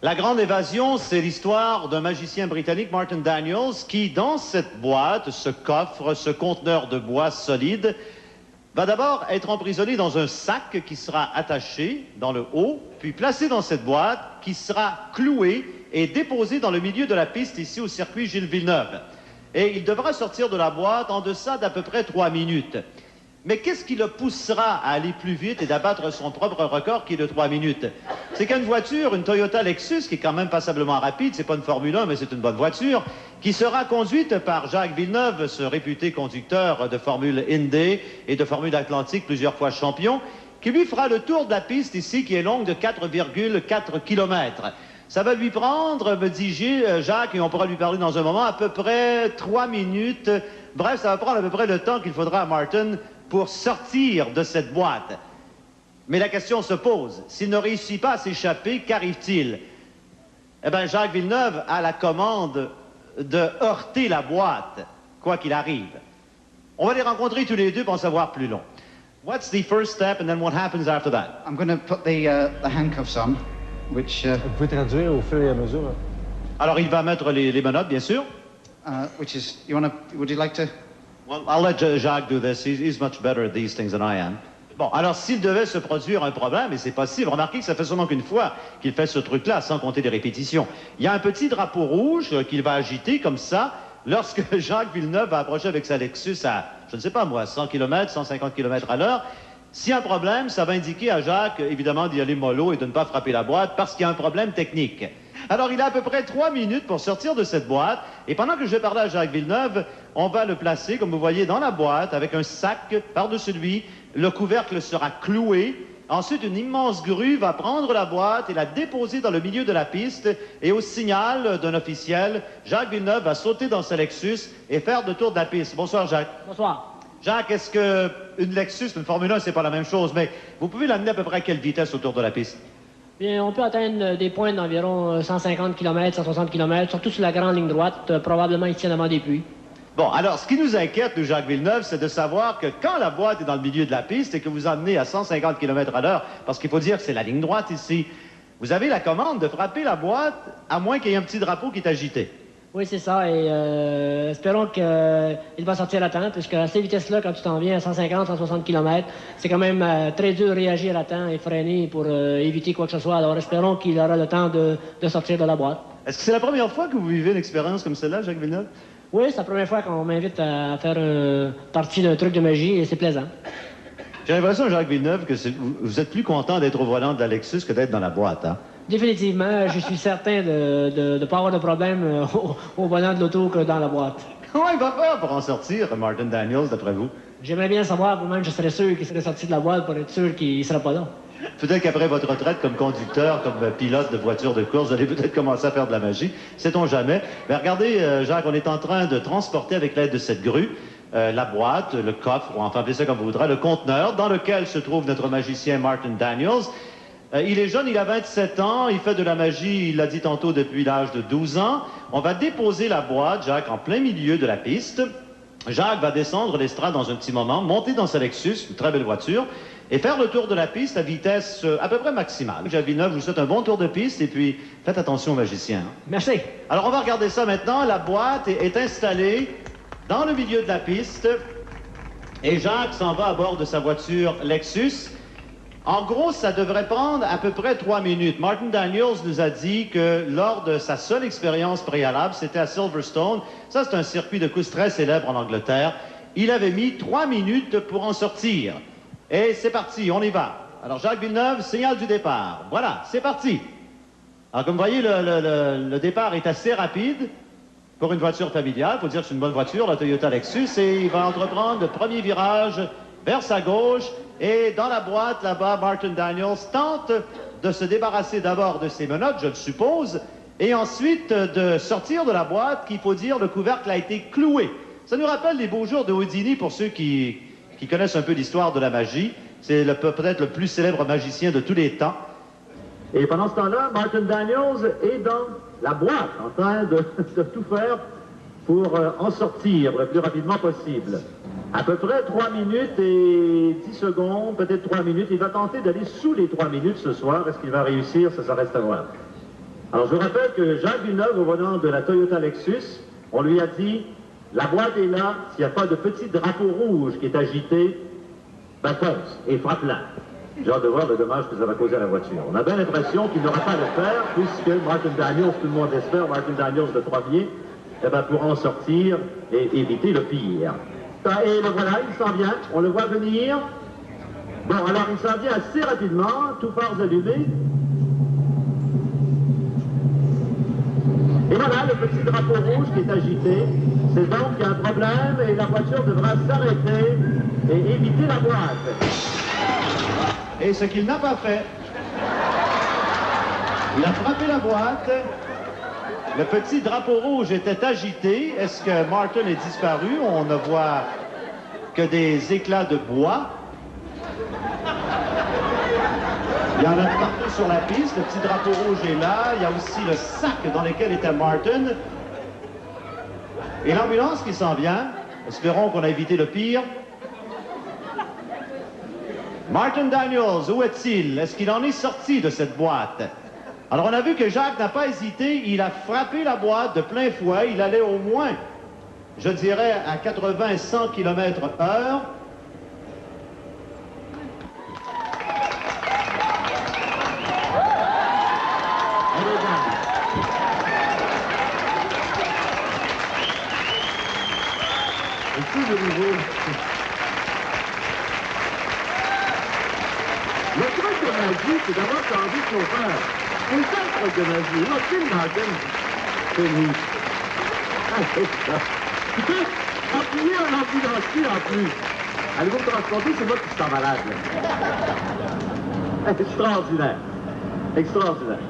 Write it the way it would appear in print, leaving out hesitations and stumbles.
La Grande Évasion, c'est l'histoire d'un magicien britannique, Martin Daniels, qui, dans cette boîte, ce coffre, ce conteneur de bois solide, va d'abord être emprisonné dans un sac qui sera attaché dans le haut, puis placé dans cette boîte qui sera clouée et déposée dans le milieu de la piste ici au circuit Gilles Villeneuve. Et il devra sortir de la boîte en deçà d'à peu près 3 minutes. Mais qu'est-ce qui le poussera à aller plus vite et d'abattre son propre record qui est de 3 minutes? C'est qu'une voiture, une Toyota Lexus, qui est quand même passablement rapide, c'est pas une Formule 1, mais c'est une bonne voiture, qui sera conduite par Jacques Villeneuve, ce réputé conducteur de Formule Indy et de Formule Atlantique, plusieurs fois champion, qui lui fera le tour de la piste ici, qui est longue de 4,4 km. Ça va lui prendre, me dit Jacques, et on pourra lui parler dans un moment, à peu près 3 minutes. Bref, ça va prendre à peu près le temps qu'il faudra à Martin pour sortir de cette boîte. Mais la question se pose, s'il ne réussit pas à s'échapper, qu'arrive-t-il? Eh bien, Jacques Villeneuve a la commande de heurter la boîte, quoi qu'il arrive. On va les rencontrer tous les deux pour en savoir plus long. What's the first step and then what happens after that? I'm going to put the handcuffs on, which... Vous pouvez traduire au fur et à mesure. Alors, il va mettre les menottes, bien sûr. Which is... Would you like to... Well, I'll let Jacques do this. He's much better at these things than I am. Bon, alors s'il devait se produire un problème, et c'est possible, remarquez que ça fait seulement qu'une fois qu'il fait ce truc-là, sans compter des répétitions. Il y a un petit drapeau rouge qu'il va agiter comme ça, lorsque Jacques Villeneuve va approcher avec sa Lexus à, je ne sais pas moi, 100 km, 150 km à l'heure. S'il y a un problème, ça va indiquer à Jacques, évidemment, d'y aller mollo et de ne pas frapper la boîte, parce qu'il y a un problème technique. Alors, il a à peu près 3 minutes pour sortir de cette boîte. Et pendant que je vais parler à Jacques Villeneuve, on va le placer, comme vous voyez, dans la boîte, avec un sac par-dessus lui. Le couvercle sera cloué. Ensuite, une immense grue va prendre la boîte et la déposer dans le milieu de la piste. Et au signal d'un officiel, Jacques Villeneuve va sauter dans sa Lexus et faire le tour de la piste. Bonsoir, Jacques. Bonsoir. Jacques, est-ce qu'une Lexus, une Formule 1, c'est pas la même chose, mais vous pouvez l'amener à peu près à quelle vitesse autour de la piste? Bien, on peut atteindre des points d'environ 150 km, 160 km, surtout sur la grande ligne droite, probablement ici en avant des puits. Bon, alors, ce qui nous inquiète, nous, Jacques Villeneuve, c'est de savoir que quand la boîte est dans le milieu de la piste et que vous emmenez à 150 km à l'heure, parce qu'il faut dire que c'est la ligne droite ici, vous avez la commande de frapper la boîte, à moins qu'il y ait un petit drapeau qui est agité. Oui, c'est ça, et espérons qu'il va sortir à temps, puisque à ces vitesses-là, quand tu t'en viens à 150, 160 km, c'est quand même très dur de réagir à temps et freiner pour éviter quoi que ce soit. Alors espérons qu'il aura le temps de sortir de la boîte. Est-ce que c'est la première fois que vous vivez une expérience comme celle-là, Jacques Villeneuve? Oui, c'est la première fois qu'on m'invite à faire partie d'un truc de magie, et c'est plaisant. J'ai l'impression, Jacques Villeneuve, que vous êtes plus content d'être au volant de la Lexus que d'être dans la boîte, hein? Définitivement, je suis certain de ne pas avoir de problème au volant de l'auto que dans la boîte. Comment il va faire pour en sortir, Martin Daniels, d'après vous? J'aimerais bien savoir, vous-même, je serais sûr qu'il serait sorti de la boîte pour être sûr qu'il ne serait pas là. Peut-être qu'après votre retraite comme conducteur, comme pilote de voiture de course, vous allez peut-être commencer à faire de la magie. Sait-on jamais. Mais regardez, Jacques, on est en train de transporter avec l'aide de cette grue la boîte, le coffre, ou enfin appelez ça comme vous voudrez, le conteneur dans lequel se trouve notre magicien Martin Daniels. Il est jeune, il a 27 ans, il fait de la magie, il l'a dit tantôt, depuis l'âge de 12 ans. On va déposer la boîte, Jacques, en plein milieu de la piste. Jacques va descendre l'estrade dans un petit moment, monter dans sa Lexus, une très belle voiture, et faire le tour de la piste à vitesse à peu près maximale. Jacques Villeneuve, je vous souhaite un bon tour de piste, et puis faites attention aux magiciens. Merci. Alors, on va regarder ça maintenant. La boîte est installée dans le milieu de la piste, et Jacques s'en va à bord de sa voiture Lexus. En gros, ça devrait prendre à peu près 3 minutes. Martin Daniels nous a dit que lors de sa seule expérience préalable, c'était à Silverstone. Ça, c'est un circuit de course très célèbre en Angleterre. Il avait mis 3 minutes pour en sortir. Et c'est parti, on y va. Alors, Jacques Villeneuve, signal du départ. Voilà, c'est parti. Alors, comme vous voyez, le départ est assez rapide pour une voiture familiale. Il faut dire que c'est une bonne voiture, la Toyota Lexus. Et il va entreprendre le premier virage vers sa gauche. Et dans la boîte, là-bas, Martin Daniels tente de se débarrasser d'abord de ses menottes, je le suppose, et ensuite de sortir de la boîte, qu'il faut dire, le couvercle a été cloué. Ça nous rappelle les beaux jours de Houdini, pour ceux qui connaissent un peu l'histoire de la magie. C'est peut-être le plus célèbre magicien de tous les temps. Et pendant ce temps-là, Martin Daniels est dans la boîte, en train de tout faire pour en sortir le plus rapidement possible. À peu près 3 minutes et 10 secondes, peut-être 3 minutes. Il va tenter d'aller sous les 3 minutes ce soir. Est-ce qu'il va réussir? Ça reste à voir. Alors, je vous rappelle que Jacques Villeneuve, au volant de la Toyota Lexus, on lui a dit, la boîte est là, s'il n'y a pas de petit drapeau rouge qui est agité, ben fonce et frappe-la. J'ai hâte de voir le dommage que ça va causer à la voiture. On a bien l'impression qu'il n'aura pas à le faire, puisque Martin Daniels, tout le monde espère, Martin Daniels de Trois-Biais, eh ben, pourra en sortir et éviter le pire. Et le voilà, il s'en vient, on le voit venir. Bon, alors il s'en vient assez rapidement, tout phares allumés. Et voilà, le petit drapeau rouge qui est agité. C'est donc qu'il y a un problème et la voiture devra s'arrêter et éviter la boîte. Et ce qu'il n'a pas fait, il a frappé la boîte. Le petit drapeau rouge était agité. Est-ce que Martin est disparu? On ne voit que des éclats de bois. Il y en a partout sur la piste. Le petit drapeau rouge est là. Il y a aussi le sac dans lequel était Martin. Et l'ambulance qui s'en vient. Espérons qu'on a évité le pire. Martin Daniels, où est-il? Est-ce qu'il en est sorti de cette boîte? Alors, on a vu que Jacques n'a pas hésité. Il a frappé la boîte de plein fouet. Il allait au moins, je dirais, à 80-100 km/h. Et tout de nouveau. Le truc de magie, c'est d'avoir changé de chauffeur. C'est ça le truc de magie. Non, c'est le Martin. C'est lui. Ah, c'est ça. Tu peux appuyer un ambulancier en plus. Allez-vous me transporter, c'est moi qui suis malade, là. Extraordinaire. Extraordinaire.